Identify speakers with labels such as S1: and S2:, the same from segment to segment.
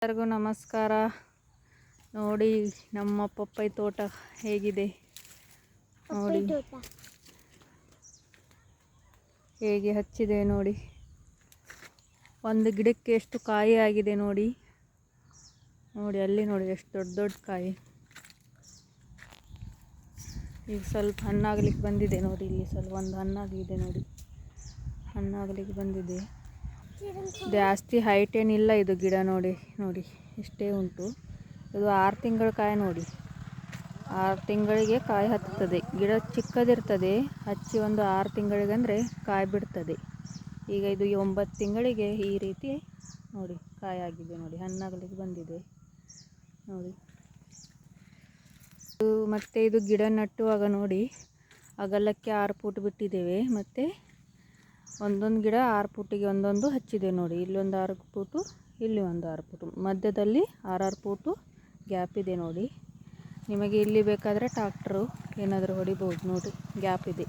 S1: ಎಲ್ಲರಿಗೂ ನಮಸ್ಕಾರ. ನೋಡಿ ನಮ್ಮ ಪಪ್ಪಾಯಿ ತೋಟ ಹೇಗಿದೆ ನೋಡಿ, ಹೇಗೆ ಹಚ್ಚಿದೆ ನೋಡಿ. ಒಂದು ಗಿಡಕ್ಕೆ ಎಷ್ಟು ಕಾಯಿ ಆಗಿದೆ ನೋಡಿ. ನೋಡಿ ಅಲ್ಲಿ ನೋಡಿ ಎಷ್ಟು ದೊಡ್ಡ ದೊಡ್ಡ ಕಾಯಿ. ಈಗ ಸ್ವಲ್ಪ ಹಣ್ಣಾಗಲಿಕ್ಕೆ ಬಂದಿದೆ ನೋಡಿ. ಇಲ್ಲಿ ಸ್ವಲ್ಪ ಒಂದು ಹಣ್ಣಾಗಿದೆ ನೋಡಿ, ಹಣ್ಣಾಗಲಿಕ್ಕೆ ಬಂದಿದೆ. ಜಾಸ್ತಿ ಹೈಟ್ ಏನಿಲ್ಲ ಇದು ಗಿಡ. ನೋಡಿ ನೋಡಿ ಇಷ್ಟೇ ಉಂಟು. ಇದು 6 ತಿಂಗಳ ಕಾಯಿ ನೋಡಿ. 6 ತಿಂಗಳಿಗೆ ಕಾಯಿ ಹತ್ತುತ್ತದೆ. ಗಿಡ ಚಿಕ್ಕದಿರ್ತದೆ, ಹಚ್ಚಿ ಒಂದು 6 ತಿಂಗಳಿಗಂದರೆ ಕಾಯಿ ಬಿಡ್ತದೆ. ಈಗ ಇದು 9 ತಿಂಗಳಿಗೆ ಈ ರೀತಿ ನೋಡಿ ಕಾಯಿ ಆಗಿದೆ ನೋಡಿ, ಹಣ್ಣಾಗಲಿಕ್ಕೆ ಬಂದಿದೆ ನೋಡಿ. ಮತ್ತು ಇದು ಗಿಡ ನಟ್ಟುವಾಗ ನೋಡಿ ಅಗಲಕ್ಕೆ 6 ಫೂಟ್ ಬಿಟ್ಟಿದ್ದೇವೆ. ಮತ್ತು ಒಂದೊಂದು ಗಿಡ 6 ಫೂಟಿಗೆ ಒಂದೊಂದು ಹಚ್ಚಿದೆ ನೋಡಿ. ಇಲ್ಲೊಂದು 6 ಫೂಟು, ಇಲ್ಲಿ ಒಂದು 6 ಫೂಟು, ಮಧ್ಯದಲ್ಲಿ 6 ಫೂಟು ಗ್ಯಾಪ್ ಇದೆ ನೋಡಿ. ನಿಮಗೆ ಇಲ್ಲಿ ಬೇಕಾದರೆ ಟ್ರಾಕ್ಟರು ಏನಾದರೂ ಹೊಡಿಬೋದು ನೋಡಿ, ಗ್ಯಾಪ್ ಇದೆ.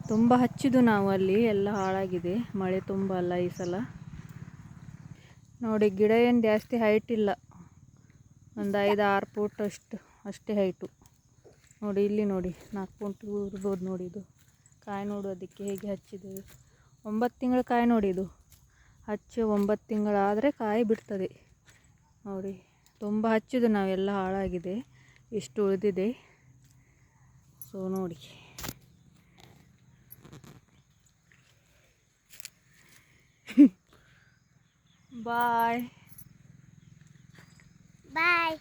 S1: ತುಂಬ ಹಚ್ಚಿದ್ದು ನಾವು, ಅಲ್ಲಿ ಎಲ್ಲ ಹಾಳಾಗಿದೆ. ಮಳೆ ತುಂಬ ಅಲ್ಲ ಈ ಸಲ. ನೋಡಿ ಗಿಡ ಏನು ಜಾಸ್ತಿ ಹೈಟ್ ಇಲ್ಲ, ಒಂದು 5-6 ಫೂಟ್ ಅಷ್ಟೇ ಹೈಟು ನೋಡಿ. ಇಲ್ಲಿ ನೋಡಿ 4 ಫೂಟ್ ಇರ್ಬೋದು ನೋಡಿ. ಇದು ಕಾಯಿ ನೋಡು ಅದಕ್ಕೆ ಹೇಗೆ ಹಚ್ಚಿದ್ದೇವೆ. 9 ತಿಂಗಳ ಕಾಯಿ ನೋಡಿ. ಇದು ಹಚ್ಚಿ 9 ತಿಂಗಳಾದರೆ ಕಾಯಿ ಬಿಡ್ತದೆ ನೋಡಿ. ತುಂಬ ಹಚ್ಚಿದ್ದು ನಾವೆಲ್ಲ ಹಾಳಾಗಿದೆ, ಇಷ್ಟು ಉಳಿದಿದೆ. ಸೊ ನೋಡಿ. ಬಾಯ್ ಬಾಯ್.